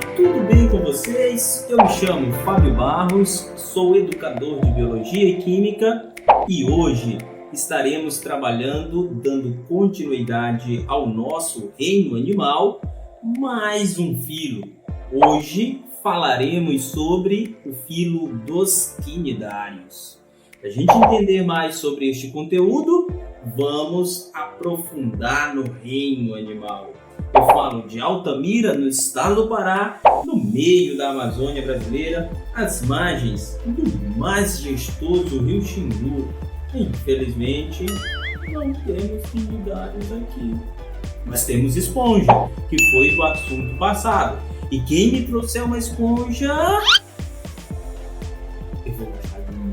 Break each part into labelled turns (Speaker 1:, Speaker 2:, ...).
Speaker 1: Tudo bem com vocês? Eu me chamo Fábio Barros, sou educador de Biologia e Química e hoje estaremos trabalhando, dando continuidade ao nosso reino animal, mais um filo. Hoje falaremos sobre o filo dos quinidários. Para a gente entender mais sobre este conteúdo, vamos aprofundar no reino animal. Eu falo de Altamira, no estado do Pará, no meio da Amazônia brasileira, às margens do majestoso rio Xingu. Infelizmente, não temos quinidários aqui, mas temos esponja, que foi do assunto passado. E quem me trouxer uma esponja, eu vou gostar de mim.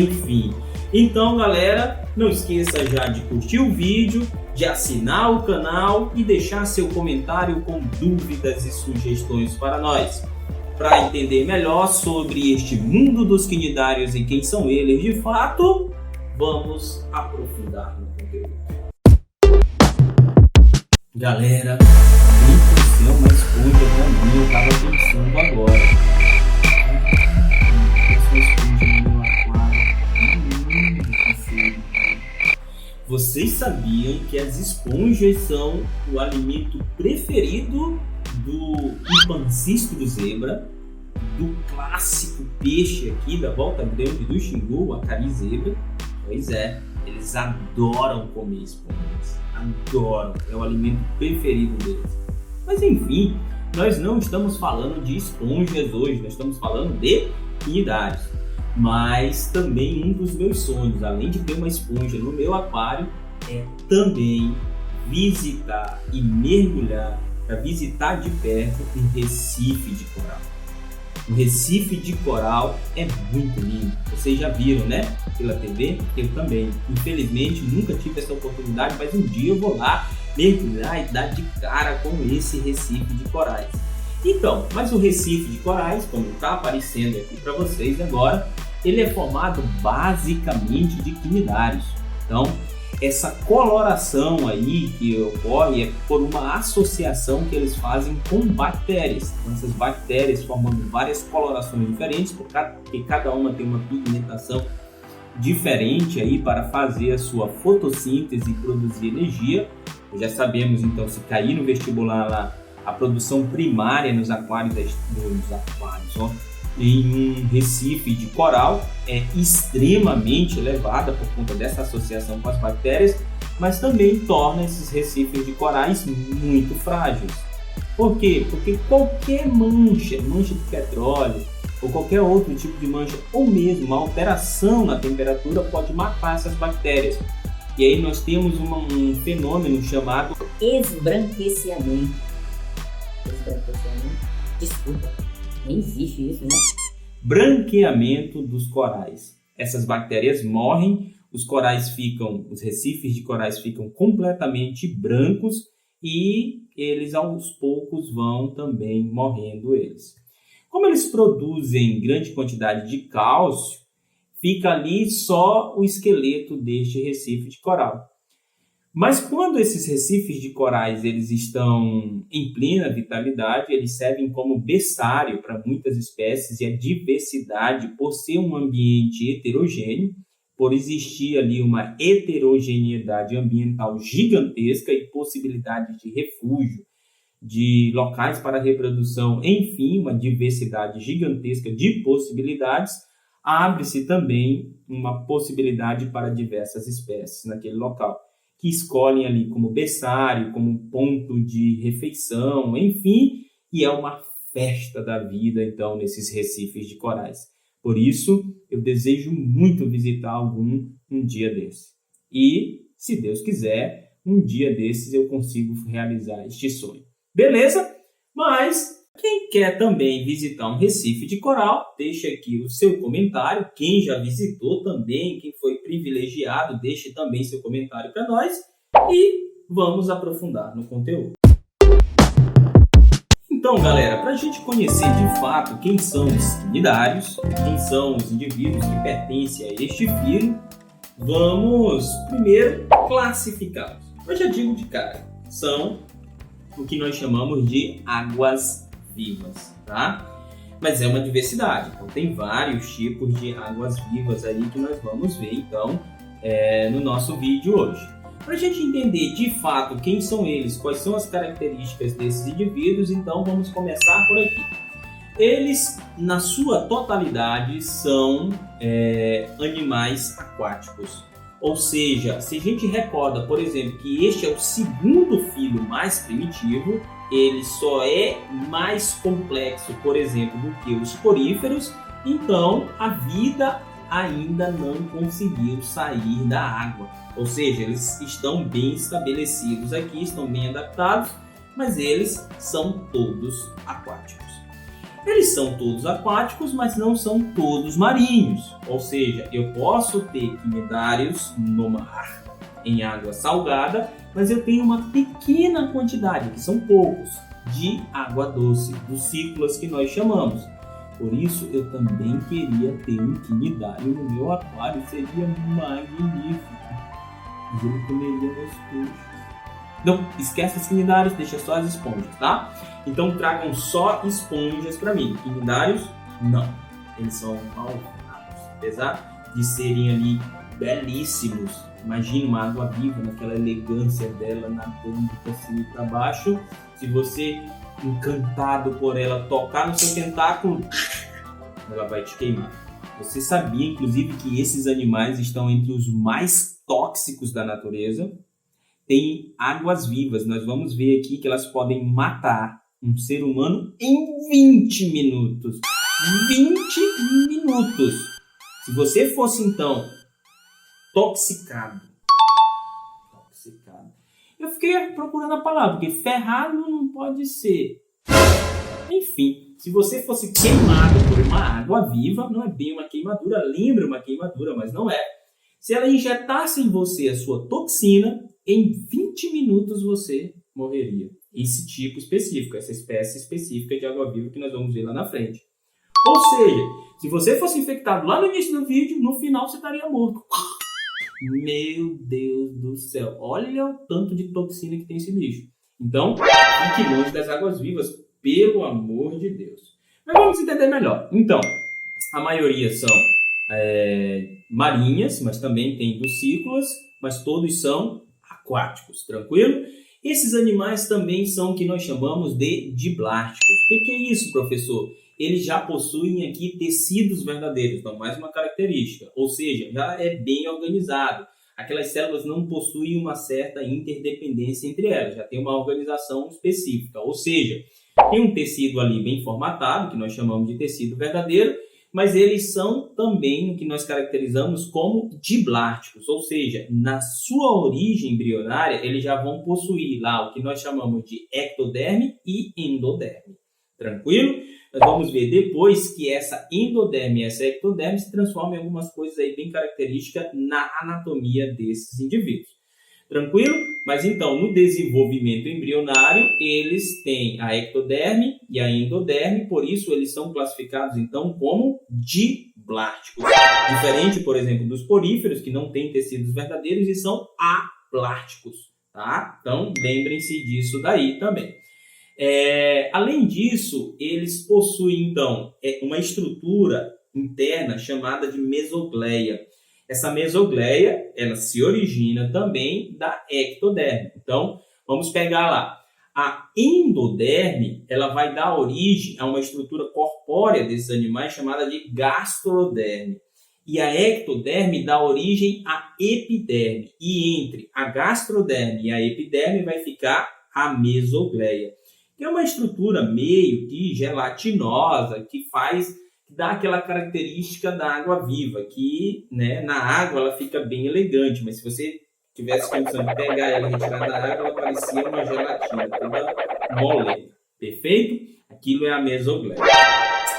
Speaker 1: Enfim, então galera, não esqueça já de curtir o vídeo, de assinar o canal e deixar seu comentário com dúvidas e sugestões para nós. Para entender melhor sobre este mundo dos quinidários e quem são eles de fato, vamos aprofundar no conteúdo. Galera, nem por ser uma esponja pra mim, eu tava pensando agora. Essa esponja no meu aquário. Vocês sabiam que as esponjas são o alimento preferido do pancisto zebra, do clássico peixe aqui da Volta Grande do Xingu, a carizebra? Pois é, eles adoram comer esponjas, adoram, é o alimento preferido deles. Mas enfim, nós não estamos falando de esponjas hoje, nós estamos falando de quinidários. Mas também um dos meus sonhos, além de ter uma esponja no meu aquário, é também visitar e mergulhar, para visitar de perto um recife de coral. O recife de coral é muito lindo, vocês já viram, né? Pela TV, eu também. Infelizmente nunca tive essa oportunidade, mas um dia eu vou lá mergulhar e dar de cara com esse recife de corais. Então, mas o recife de corais, como está aparecendo aqui para vocês agora, ele é formado basicamente de quinidários. Então, essa coloração aí que ocorre é por uma associação que eles fazem com bactérias. Então, essas bactérias formando várias colorações diferentes, porque cada uma tem uma pigmentação diferente aí para fazer a sua fotossíntese e produzir energia. Já sabemos, então, se cair no vestibular lá, a produção primária nos aquários, em um recife de coral é extremamente elevada por conta dessa associação com as bactérias, mas também torna esses recifes de corais muito frágeis. Por quê? Porque qualquer mancha de petróleo ou qualquer outro tipo de mancha, ou mesmo uma alteração na temperatura, pode matar essas bactérias. E aí nós temos um fenômeno chamado
Speaker 2: esbranquecimento. Desculpa, nem existe isso, né?
Speaker 1: Branqueamento dos corais. Essas bactérias morrem, os recifes de corais ficam completamente brancos e eles aos poucos vão também morrendo eles. Como eles produzem grande quantidade de cálcio, fica ali só o esqueleto deste recife de coral. Mas quando esses recifes de corais eles estão em plena vitalidade, eles servem como berçário para muitas espécies e a diversidade, por ser um ambiente heterogêneo, por existir ali uma heterogeneidade ambiental gigantesca e possibilidade de refúgio, de locais para reprodução, enfim, uma diversidade gigantesca de possibilidades, abre-se também uma possibilidade para diversas espécies naquele local, que escolhem ali como berçário, como ponto de refeição, enfim, e é uma festa da vida, então, nesses recifes de corais. Por isso, eu desejo muito visitar algum um dia desses. E, se Deus quiser, um dia desses eu consigo realizar este sonho. Beleza? Mas quem quer também visitar um recife de coral, deixa aqui o seu comentário. Quem já visitou também, quem foi privilegiado, deixe também seu comentário para nós. E vamos aprofundar no conteúdo. Então, galera, para a gente conhecer de fato quem são os quinidários, quem são os indivíduos que pertencem a este filo, vamos primeiro classificá-los. Eu já digo de cara, são o que nós chamamos de águas vivas, tá? Mas é uma diversidade, então tem vários tipos de águas vivas aí que nós vamos ver, então, no nosso vídeo hoje. Para a gente entender de fato quem são eles, quais são as características desses indivíduos, então vamos começar por aqui. Eles, na sua totalidade, são animais aquáticos. Ou seja, se a gente recorda, por exemplo, que este é o segundo filho mais primitivo, ele só é mais complexo, por exemplo, do que os poríferos, então a vida ainda não conseguiu sair da água. Ou seja, eles estão bem estabelecidos aqui, estão bem adaptados, mas eles são todos aquáticos. Eles são todos aquáticos, mas não são todos marinhos. Ou seja, eu posso ter quinidários no mar, em água salgada, mas eu tenho uma pequena quantidade, que são poucos, de água doce, dos cíclulas que nós chamamos. Por isso, eu também queria ter um quinidário no meu aquário, seria magnífico. Mas ele comeria meus peixes. Não, esquece os quinidários, deixa só as esponjas, tá? Então tragam só esponjas para mim. Quinidários, não. Eles são malvados. Apesar de serem ali belíssimos. Imagina uma água viva, naquela elegância dela, nadando para cima e para baixo. Se você, encantado por ela, tocar no seu tentáculo, ela vai te queimar. Você sabia, inclusive, que esses animais estão entre os mais tóxicos da natureza? Tem águas vivas. Nós vamos ver aqui que elas podem matar um ser humano em 20 minutos. 20 minutos! Se você fosse, então, toxicado. Eu fiquei procurando a palavra, porque ferrado não pode ser. Enfim, se você fosse queimado por uma água viva, não é bem uma queimadura, lembra uma queimadura, mas não é. Se ela injetasse em você a sua toxina, em 20 minutos você morreria. Esse tipo específico, essa espécie específica de água viva que nós vamos ver lá na frente. Ou seja, se você fosse infectado lá no início do vídeo, no final você estaria morto. Meu Deus do céu, olha o tanto de toxina que tem esse bicho. Então, fique longe das águas vivas, pelo amor de Deus. Mas vamos entender melhor. Então, a maioria são marinhas, mas também tem ducícolas, mas todos são aquáticos, tranquilo? Esses animais também são o que nós chamamos de diblásticos. O que é isso, professor? Eles já possuem aqui tecidos verdadeiros, então mais uma característica, ou seja, já é bem organizado. Aquelas células não possuem uma certa interdependência entre elas, já tem uma organização específica, ou seja, tem um tecido ali bem formatado, que nós chamamos de tecido verdadeiro, mas eles são também o que nós caracterizamos como diblásticos, ou seja, na sua origem embrionária, eles já vão possuir lá o que nós chamamos de ectoderme e endoderme. Tranquilo? Nós vamos ver depois que essa endoderme e essa ectoderme se transformam em algumas coisas aí bem características na anatomia desses indivíduos. Tranquilo? Mas então, no desenvolvimento embrionário, eles têm a ectoderme e a endoderme, por isso eles são classificados então como diblásticos. Diferente, por exemplo, dos poríferos, que não têm tecidos verdadeiros e são aplásticos, tá? Então, lembrem-se disso daí também. Além disso, eles possuem então uma estrutura interna chamada de mesogleia. Essa mesogleia, ela se origina também da ectoderme. Então, vamos pegar lá. A endoderme, ela vai dar origem a uma estrutura corpórea desses animais chamada de gastroderme. E a ectoderme dá origem à epiderme. E entre a gastroderme e a epiderme vai ficar a mesogleia, que é uma estrutura meio que gelatinosa, que dá aquela característica da água viva, que na água ela fica bem elegante, mas se você tivesse condição de pegar ela e retirar da água, ela parecia uma gelatina, toda mole. Perfeito? Aquilo é a mesogleia.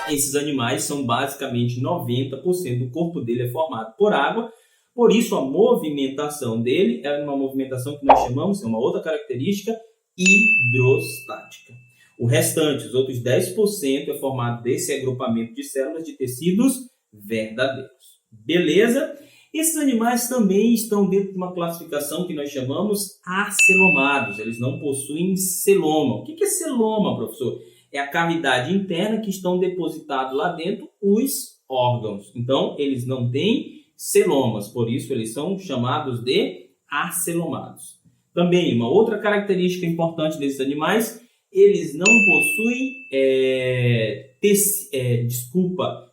Speaker 1: Esses animais são basicamente 90% do corpo dele é formado por água, por isso a movimentação dele é uma movimentação que nós chamamos, é uma outra característica, hidrostática. O restante, os outros 10%, é formado desse agrupamento de células de tecidos verdadeiros. Beleza? Esses animais também estão dentro de uma classificação que nós chamamos acelomados. Eles não possuem celoma. O que é celoma, professor? É a cavidade interna que estão depositados lá dentro os órgãos. Então, eles não têm celomas, por isso eles são chamados de acelomados. Também, uma outra característica importante desses animais, eles não possuem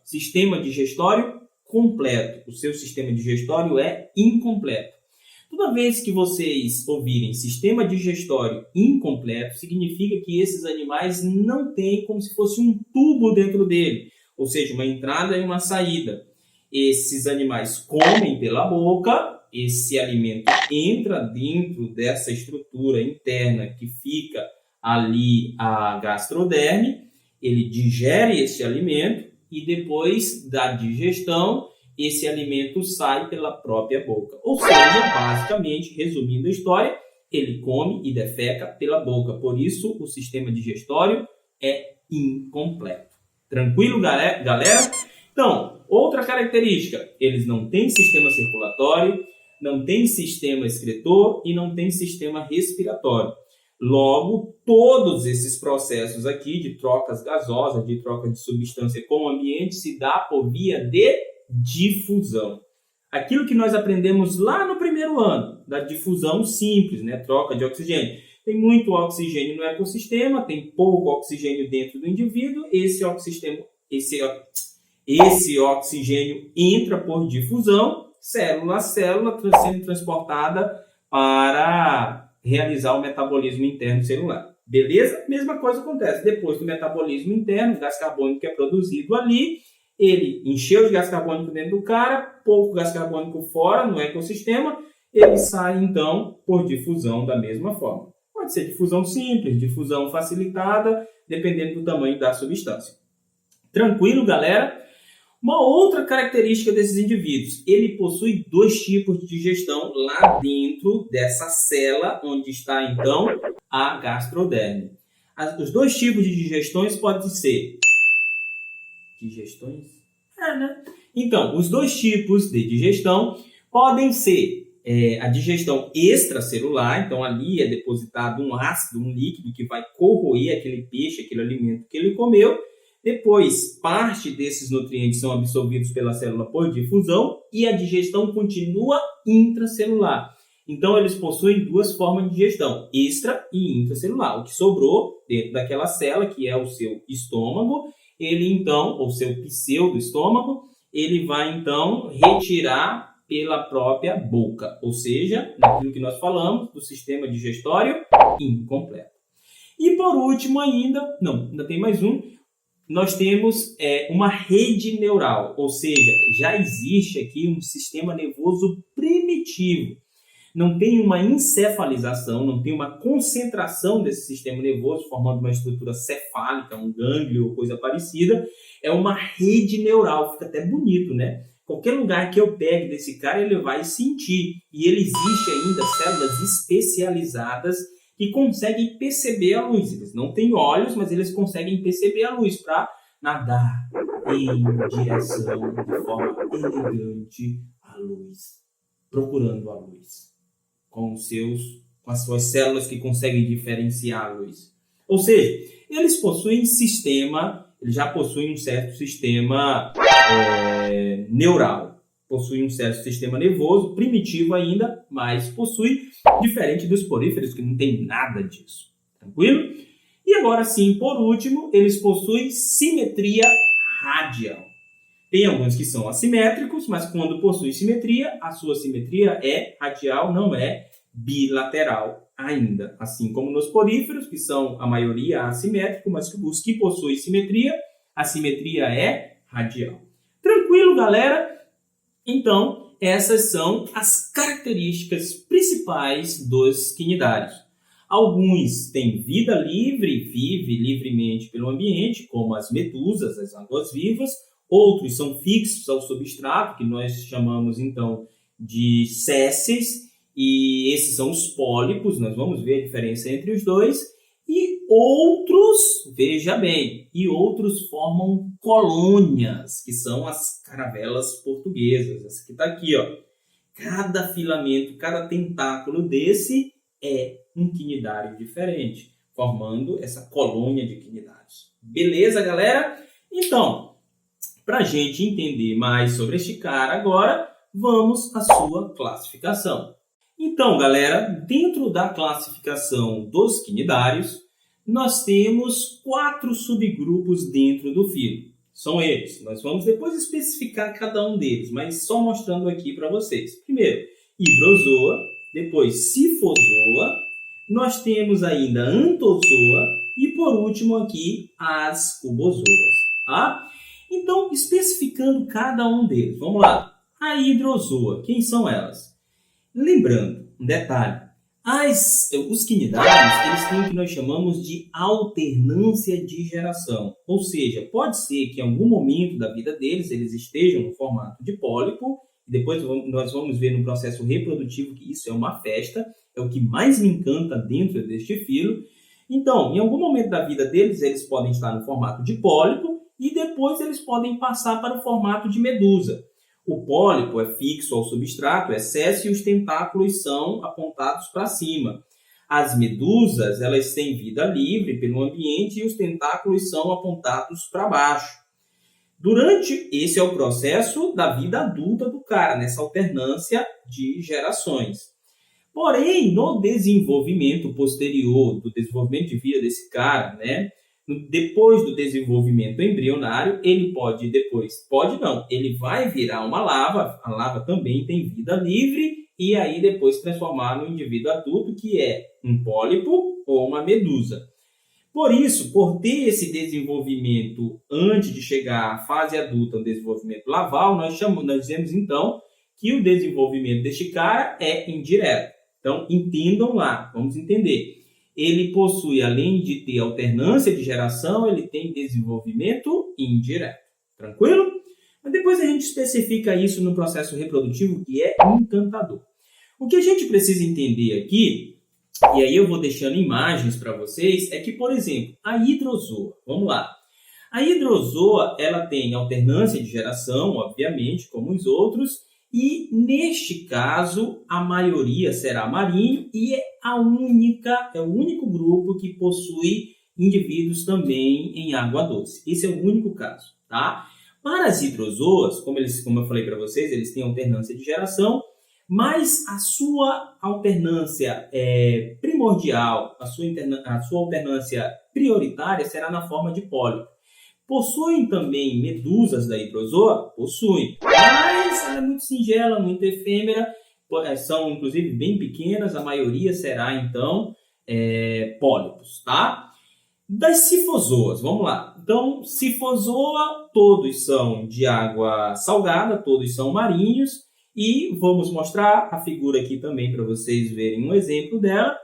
Speaker 1: sistema digestório completo. O seu sistema digestório é incompleto. Toda vez que vocês ouvirem sistema digestório incompleto, significa que esses animais não têm como se fosse um tubo dentro dele, ou seja, uma entrada e uma saída. Esses animais comem pela boca, esse alimento entra dentro dessa estrutura interna que fica ali a gastroderme, ele digere esse alimento e depois da digestão, esse alimento sai pela própria boca. Ou seja, basicamente, resumindo a história, ele come e defeca pela boca. Por isso, o sistema digestório é incompleto. Tranquilo, galera? Então, outra característica, eles não têm sistema circulatório, não têm sistema excretor e não têm sistema respiratório. Logo, todos esses processos aqui de trocas gasosas, de troca de substância com o ambiente, se dá por via de difusão. Aquilo que nós aprendemos lá no primeiro ano, da difusão simples, né? Troca de oxigênio. Tem muito oxigênio no ecossistema, tem pouco oxigênio dentro do indivíduo, esse oxigênio entra por difusão, célula a célula, sendo transportada para realizar o metabolismo interno celular. Beleza? Mesma coisa acontece. Depois do metabolismo interno, o gás carbônico que é produzido ali, ele encheu de gás carbônico dentro do cara, pouco gás carbônico fora no ecossistema, ele sai então por difusão da mesma forma. Pode ser difusão simples, difusão facilitada, dependendo do tamanho da substância. Tranquilo, galera? Uma outra característica desses indivíduos, ele possui 2 tipos de digestão lá dentro dessa célula onde está então a gastroderme. Os 2 tipos de digestões podem ser... Digestões? Né? Então, os 2 tipos de digestão podem ser a digestão extracelular, então ali é depositado um ácido, um líquido que vai corroer aquele peixe, aquele alimento que ele comeu. Depois, parte desses nutrientes são absorvidos pela célula por difusão e a digestão continua intracelular. Então, eles possuem 2 formas de digestão, extra e intracelular. O que sobrou dentro daquela célula, que é o seu estômago, ele então, ou seu pseudo-estômago, ele vai então retirar pela própria boca, ou seja, naquilo que nós falamos do sistema digestório incompleto. E por último ainda tem mais um, nós temos uma rede neural, ou seja, já existe aqui um sistema nervoso primitivo. Não tem uma encefalização, não tem uma concentração desse sistema nervoso, formando uma estrutura cefálica, um gânglio ou coisa parecida. É uma rede neural, fica até bonito, né? Qualquer lugar que eu pegue desse cara, ele vai sentir. E ele existe ainda células especializadas que conseguem perceber a luz. Eles não têm olhos, mas eles conseguem perceber a luz para nadar em direção de forma elegante à luz, procurando a luz, com as suas células que conseguem diferenciar a luz. Ou seja, eles já possuem um certo sistema neural, possuem um certo sistema nervoso, primitivo ainda, mas possui, diferente dos poríferos, que não tem nada disso. Tranquilo? E agora sim, por último, eles possuem simetria radial. Tem alguns que são assimétricos, mas quando possuem simetria, a sua simetria é radial, não é bilateral ainda. Assim como nos poríferos, que são a maioria assimétrico, mas os que possuem simetria, a simetria é radial. Tranquilo, galera? Então, essas são as características principais dos quinidários. Alguns têm vida livre, vivem livremente pelo ambiente, como as medusas, as águas-vivas. Outros são fixos ao substrato, que nós chamamos então de sésseis, e esses são os pólipos, nós vamos ver a diferença entre os dois. E outros, veja bem, outros formam colônias, que são as caravelas portuguesas. Essa que está aqui, ó. Cada filamento, cada tentáculo desse é um quinidário diferente, formando essa colônia de quinidários. Beleza, galera? Então, para a gente entender mais sobre este cara agora, vamos à sua classificação. Então, galera, dentro da classificação dos quinidários, nós temos 4 subgrupos dentro do filo. São eles. Nós vamos depois especificar cada um deles, mas só mostrando aqui para vocês. Primeiro, hidrozoa, depois sifozoa, nós temos ainda antozoa e por último aqui as cubozoas. Tá? Então, especificando cada um deles. Vamos lá. A hidrozoa, quem são elas? Lembrando, um detalhe. Os quinidários, eles têm o que nós chamamos de alternância de geração. Ou seja, pode ser que em algum momento da vida deles, eles estejam no formato de pólipo. E depois nós vamos ver no processo reprodutivo que isso é uma festa. É o que mais me encanta dentro deste filo. Então, em algum momento da vida deles, eles podem estar no formato de pólipo. E depois eles podem passar para o formato de medusa. O pólipo é fixo ao substrato, é séssil e os tentáculos são apontados para cima. As medusas, elas têm vida livre pelo ambiente e os tentáculos são apontados para baixo. Esse é o processo da vida adulta do cara, nessa alternância de gerações. Porém, no desenvolvimento posterior, do desenvolvimento de vida desse cara, né? Depois do desenvolvimento embrionário, ele ele vai virar uma larva, a larva também tem vida livre, e aí depois transformar no indivíduo adulto, que é um pólipo ou uma medusa. Por isso, por ter esse desenvolvimento antes de chegar à fase adulta, o desenvolvimento larval, nós dizemos então que o desenvolvimento deste cara é indireto. Então, entendam lá, vamos entender. Ele possui, além de ter alternância de geração, ele tem desenvolvimento indireto. Tranquilo? Mas depois a gente especifica isso no processo reprodutivo, que é encantador. O que a gente precisa entender aqui, e aí eu vou deixando imagens para vocês, é que, por exemplo, a hidrozoa, vamos lá. A hidrozoa, ela tem alternância de geração, obviamente, como os outros, e, neste caso, a maioria será marinho e é o único grupo que possui indivíduos também em água doce. Esse é o único caso, tá? Para as hidrozoas, como eu falei para vocês, eles têm alternância de geração, mas a sua alternância primordial, a sua alternância prioritária será na forma de pólipo. Possuem também medusas da hidrozoa? Possuem, mas ela é muito singela, muito efêmera, são inclusive bem pequenas, a maioria será então pólipos, tá? Das sifozoas, vamos lá. Então, sifozoa, todos são de água salgada, todos são marinhos, e vamos mostrar a figura aqui também para vocês verem um exemplo dela.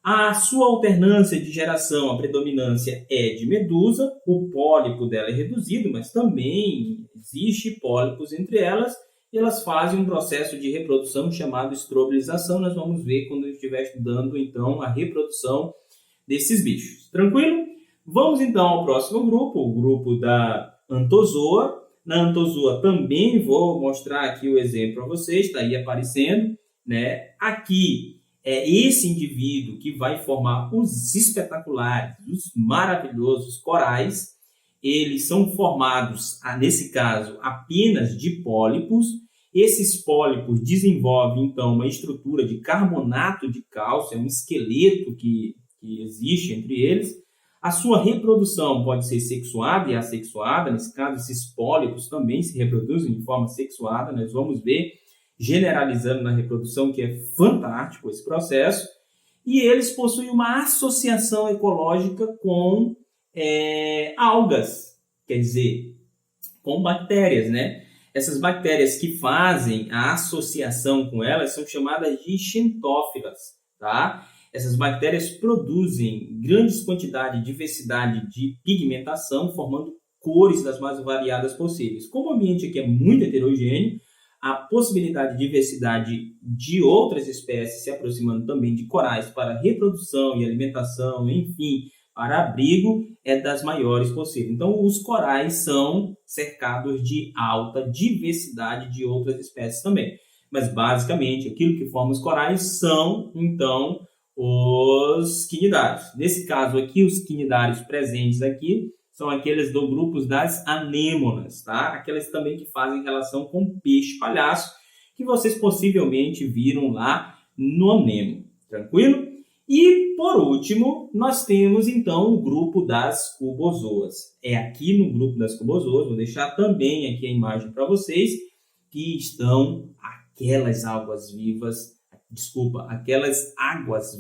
Speaker 1: A sua alternância de geração, a predominância é de medusa, o pólipo dela é reduzido, mas também existe pólipos entre elas, e elas fazem um processo de reprodução chamado estrobilização. Nós vamos ver quando eu estiver estudando, então, a reprodução desses bichos. Tranquilo? Vamos, então, ao próximo grupo, o grupo da antozoa. Na antozoa também vou mostrar aqui o exemplo para vocês, está aí aparecendo, né? Aqui é esse indivíduo que vai formar os espetaculares, os maravilhosos corais. Eles são formados, nesse caso, apenas de pólipos. Esses pólipos desenvolvem, então, uma estrutura de carbonato de cálcio, é um esqueleto que existe entre eles. A sua reprodução pode ser sexuada e assexuada. Nesse caso, esses pólipos também se reproduzem de forma sexuada. Nós vamos ver, generalizando na reprodução, que é fantástico esse processo. E eles possuem uma associação ecológica com algas, quer dizer, com bactérias, né? Essas bactérias que fazem a associação com elas são chamadas de xentófilas, tá? Essas bactérias produzem grandes quantidades de diversidade de pigmentação, formando cores das mais variadas possíveis. Como o ambiente aqui é muito heterogêneo, a possibilidade de diversidade de outras espécies se aproximando também de corais para reprodução e alimentação, enfim, para abrigo, é das maiores possíveis. Então, os corais são cercados de alta diversidade de outras espécies também. mas basicamente aquilo que forma os corais são, então, os quinidários. Nesse caso aqui, os quinidários presentes aqui são aqueles do grupo das anêmonas, tá? Aquelas também que fazem relação com peixe-palhaço, que vocês possivelmente viram lá no Nemo, tranquilo? E, por último, nós temos, então, o grupo das cubozoas. É aqui no grupo das cubozoas, vou deixar também aqui a imagem para vocês, que estão aquelas águas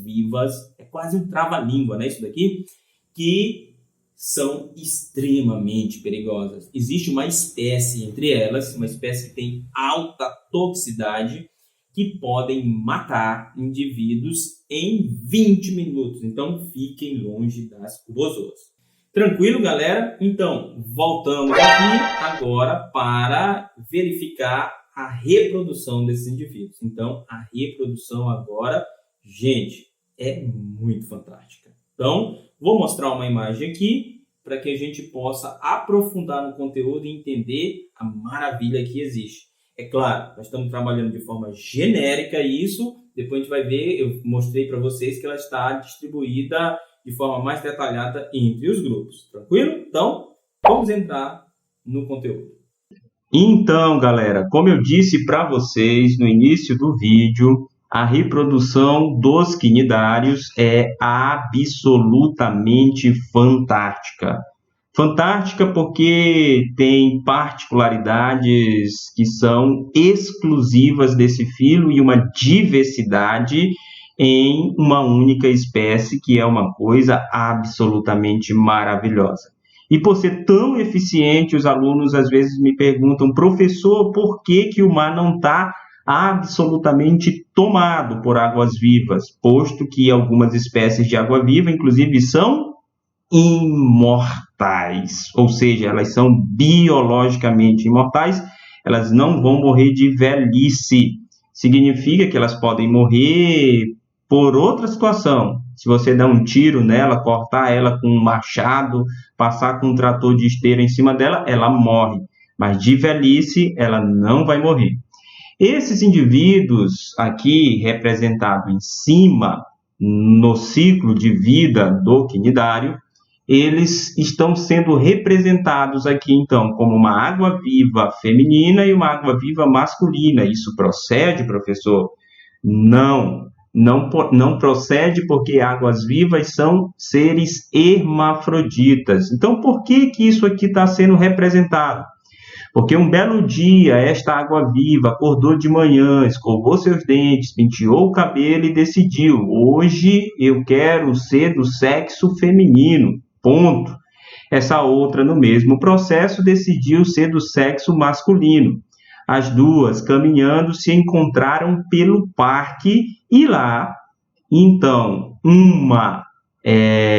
Speaker 1: vivas, é quase um trava-língua, né, isso daqui, que são extremamente perigosas. Existe uma espécie entre elas, uma espécie que tem alta toxicidade, que podem matar indivíduos em 20 minutos. Então, fiquem longe das cubozoas. Tranquilo, galera? Então, voltamos aqui agora para verificar a reprodução desses indivíduos. Então, a reprodução agora, gente, é muito fantástica. Então, vou mostrar uma imagem aqui para que a gente possa aprofundar no conteúdo e entender a maravilha que existe. É claro, nós estamos trabalhando de forma genérica isso, depois a gente vai ver, eu mostrei para vocês que ela está distribuída de forma mais detalhada entre os grupos, tranquilo? Então, vamos entrar no conteúdo. Então, galera, como eu disse para vocês no início do vídeo, a reprodução dos quinidários é absolutamente fantástica. Fantástica porque tem particularidades que são exclusivas desse filo e uma diversidade em uma única espécie, que é uma coisa absolutamente maravilhosa. E por ser tão eficiente, os alunos às vezes me perguntam, professor, por que o mar não está absolutamente tomado por águas-vivas, posto que algumas espécies de água-viva, inclusive, são imortais, ou seja, elas são biologicamente imortais, elas não vão morrer de velhice. Significa que elas podem morrer por outra situação. Se você der um tiro nela, cortar ela com um machado, passar com um trator de esteira em cima dela, ela morre. Mas de velhice, ela não vai morrer. Esses indivíduos aqui, representados em cima, no ciclo de vida do quinidário, eles estão sendo representados aqui, então, como uma água-viva feminina e uma água-viva masculina. Isso procede, professor? Não procede, porque águas-vivas são seres hermafroditas. Então, por que isso aqui está sendo representado? Porque um belo dia, esta água-viva acordou de manhã, escovou seus dentes, penteou o cabelo e decidiu, hoje eu quero ser do sexo feminino. Ponto. Essa outra, no mesmo processo, decidiu ser do sexo masculino. As duas, caminhando, se encontraram pelo parque e lá, então, uma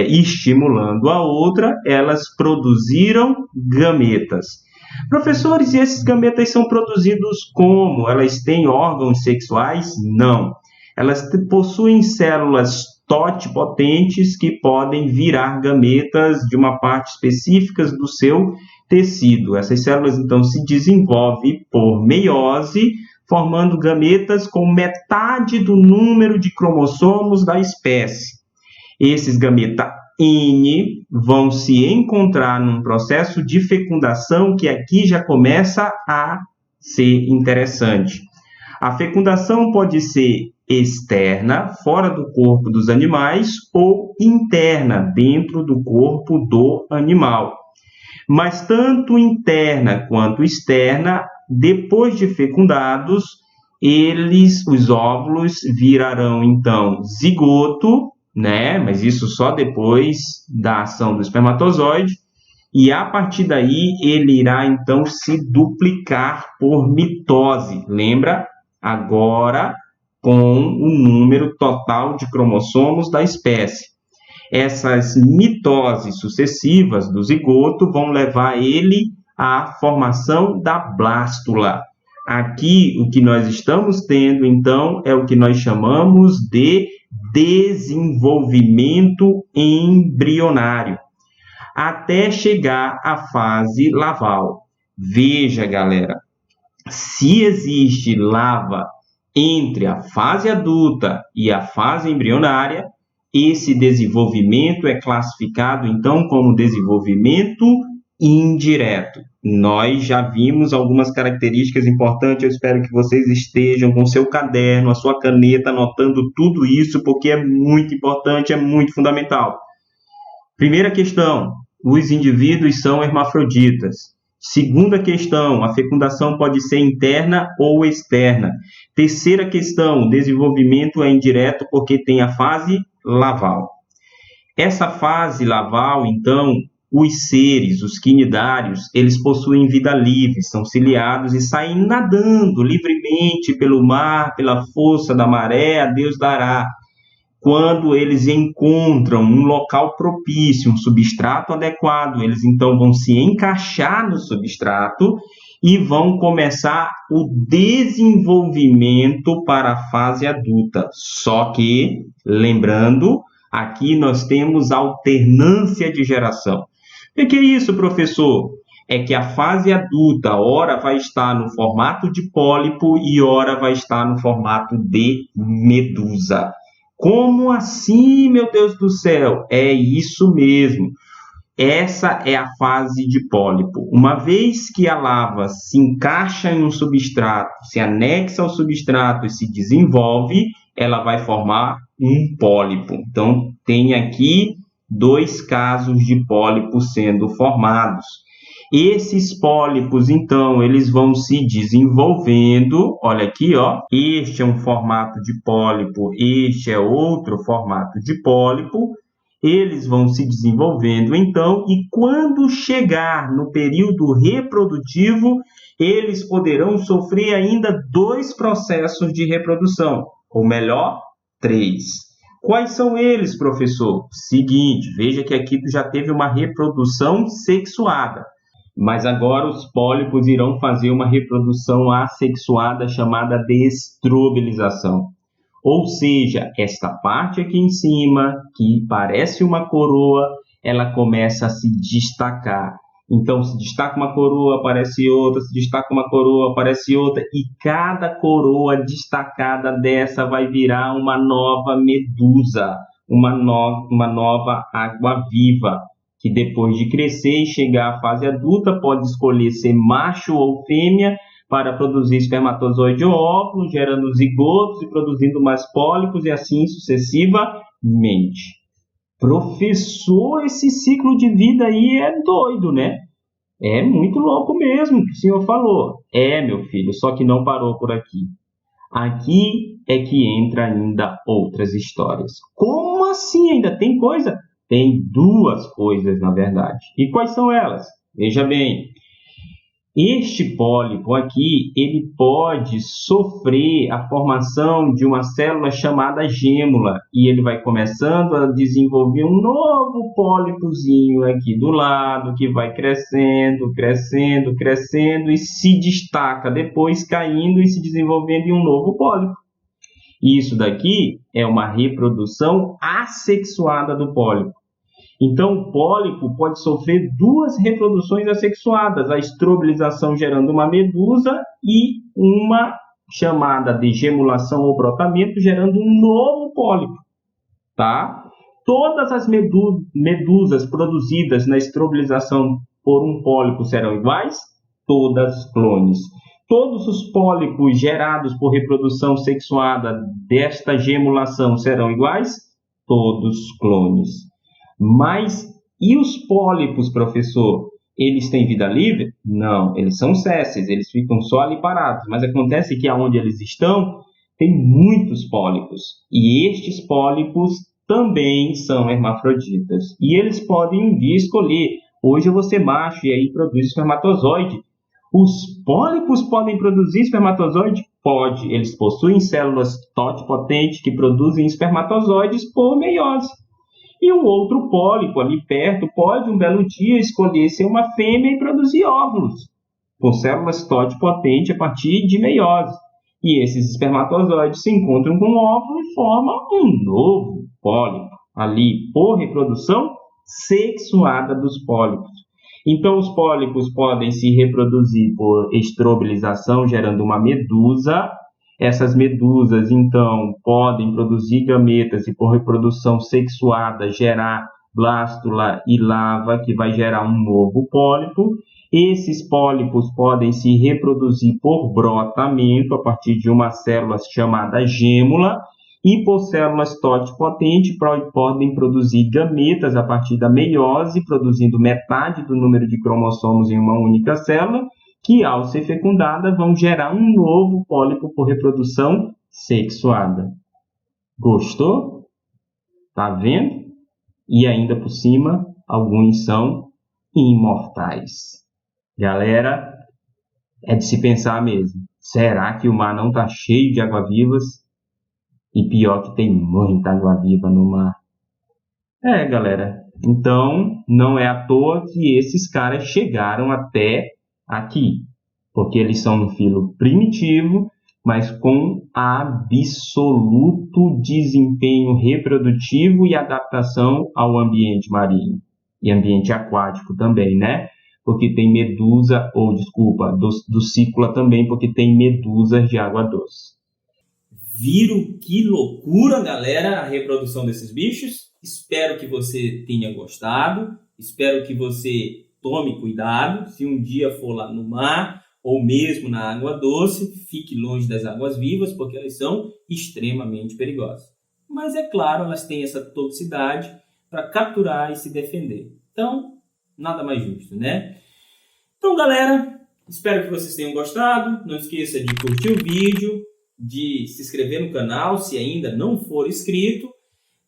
Speaker 1: estimulando a outra, elas produziram gametas. Professores, e esses gametas são produzidos como? Elas têm órgãos sexuais? Não. Elas possuem células totipotentes que podem virar gametas de uma parte específica do seu tecido. Essas células, então, se desenvolvem por meiose, formando gametas com metade do número de cromossomos da espécie. Esses gametas N vão se encontrar num processo de fecundação que aqui já começa a ser interessante. A fecundação pode ser externa, fora do corpo dos animais, ou interna, dentro do corpo do animal. Mas tanto interna quanto externa, depois de fecundados, os óvulos virarão, então, zigoto, né? Mas isso só depois da ação do espermatozoide, e a partir daí ele irá, então, se duplicar por mitose. Lembra? Agora, com o número total de cromossomos da espécie. Essas mitoses sucessivas do zigoto vão levar ele à formação da blástula. Aqui, o que nós estamos tendo, então, é o que nós chamamos de desenvolvimento embrionário, até chegar à fase laval. Veja, galera, se existe lava entre a fase adulta e a fase embrionária, esse desenvolvimento é classificado, então, como desenvolvimento indireto. Nós já vimos algumas características importantes, eu espero que vocês estejam com seu caderno, a sua caneta, anotando tudo isso, porque é muito importante, é muito fundamental. Primeira questão, os indivíduos são hermafroditas. Segunda questão, a fecundação pode ser interna ou externa. Terceira questão, o desenvolvimento é indireto porque tem a fase laval. Essa fase laval, então, os seres, os quinidários, eles possuem vida livre, são ciliados e saem nadando livremente pelo mar, pela força da maré, a Deus dará. Quando eles encontram um local propício, um substrato adequado, eles então vão se encaixar no substrato e vão começar o desenvolvimento para a fase adulta. Só que, lembrando, aqui nós temos alternância de geração. O que é isso, professor? É que a fase adulta, ora vai estar no formato de pólipo e ora vai estar no formato de medusa. Como assim, meu Deus do céu? É isso mesmo. Essa é a fase de pólipo. Uma vez que a larva se encaixa em um substrato, se anexa ao substrato e se desenvolve, ela vai formar um pólipo. Então, tem aqui 2 casos de pólipo sendo formados. Esses pólipos, então, eles vão se desenvolvendo. Olha aqui, ó. Este é um formato de pólipo, este é outro formato de pólipo. Eles vão se desenvolvendo, então, e quando chegar no período reprodutivo, eles poderão sofrer ainda 2 processos de reprodução, ou melhor, 3. Quais são eles, professor? Seguinte, veja que aqui tu já teve uma reprodução sexuada. Mas agora os pólipos irão fazer uma reprodução assexuada chamada de estrobilização. Ou seja, esta parte aqui em cima, que parece uma coroa, ela começa a se destacar. Então, se destaca uma coroa, aparece outra, se destaca uma coroa, aparece outra, e cada coroa destacada dessa vai virar uma nova medusa, uma nova água-viva, que depois de crescer e chegar à fase adulta, pode escolher ser macho ou fêmea para produzir espermatozoide ou óvulo, gerando zigotos e produzindo mais pólipos e assim sucessivamente. Professor, esse ciclo de vida aí é doido, né? É muito louco mesmo que o senhor falou. É, meu filho, só que não parou por aqui. Aqui é que entra ainda outras histórias. Como assim? Ainda tem coisa? Tem 2 coisas, na verdade. E quais são elas? Veja bem, este pólipo aqui, ele pode sofrer a formação de uma célula chamada gêmula e ele vai começando a desenvolver um novo pólipozinho aqui do lado, que vai crescendo, crescendo, crescendo e se destaca, depois caindo e se desenvolvendo em um novo pólipo. Isso daqui é uma reprodução assexuada do pólipo. Então, o pólipo pode sofrer 2 reproduções assexuadas, a estrobilização gerando uma medusa e uma chamada de gemulação ou brotamento gerando um novo pólipo, tá? Todas as medusas produzidas na estrobilização por um pólipo serão iguais? Todas clones. Todos os pólipos gerados por reprodução sexuada desta gemulação serão iguais? Todos clones. Mas, e os pólipos, professor? Eles têm vida livre? Não, eles são sésseis, eles ficam só ali parados. Mas acontece que onde eles estão, tem muitos pólipos. E estes pólipos também são hermafroditas. E eles podem um dia escolher, hoje eu vou ser macho e aí produz espermatozoide. Os pólipos podem produzir espermatozoide? Pode. Eles possuem células totipotentes que produzem espermatozoides por meiose. E um outro pólipo ali perto pode um belo dia escolher ser uma fêmea e produzir óvulos, com células totipotentes a partir de meiose. E esses espermatozoides se encontram com o óvulo e formam um novo pólipo, ali por reprodução sexuada dos pólipos. Então, os pólipos podem se reproduzir por estrobilização, gerando uma medusa,
Speaker 3: Essas medusas, então, podem produzir gametas e, por reprodução sexuada, gerar blástula e lava, que vai gerar um novo pólipo. Esses pólipos podem se reproduzir por brotamento a partir de uma célula chamada gêmula e por células totipotentes podem produzir gametas a partir da meiose, produzindo metade do número de cromossomos em uma única célula, que ao ser fecundada vão gerar um novo pólipo por reprodução sexuada. Gostou? Tá vendo? E ainda por cima, alguns são imortais. Galera, é de se pensar mesmo. Será que o mar não está cheio de água-vivas? E pior que tem muita água-viva no mar. Galera. Então, não é à toa que esses caras chegaram até aqui. Porque eles são um filo primitivo, mas com absoluto desempenho reprodutivo e adaptação ao ambiente marinho. E ambiente aquático também, né? Porque tem medusa, do cícula também, porque tem medusas de água doce.
Speaker 1: Viram que loucura, galera, a reprodução desses bichos? Espero que você tenha gostado, espero que você tome cuidado, se um dia for lá no mar ou mesmo na água doce, fique longe das águas vivas, porque elas são extremamente perigosas. Mas é claro, elas têm essa toxicidade para capturar e se defender. Então, nada mais justo, né? Então, galera, espero que vocês tenham gostado. Não esqueça de curtir o vídeo, de se inscrever no canal se ainda não for inscrito.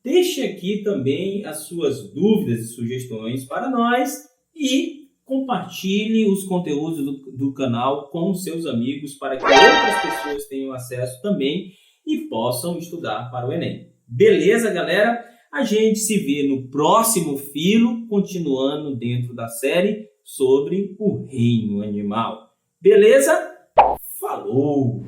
Speaker 1: Deixe aqui também as suas dúvidas e sugestões para nós e compartilhe os conteúdos do canal com seus amigos para que outras pessoas tenham acesso também e possam estudar para o Enem. Beleza, galera? A gente se vê no próximo filo, continuando dentro da série sobre o reino animal. Beleza? Falou!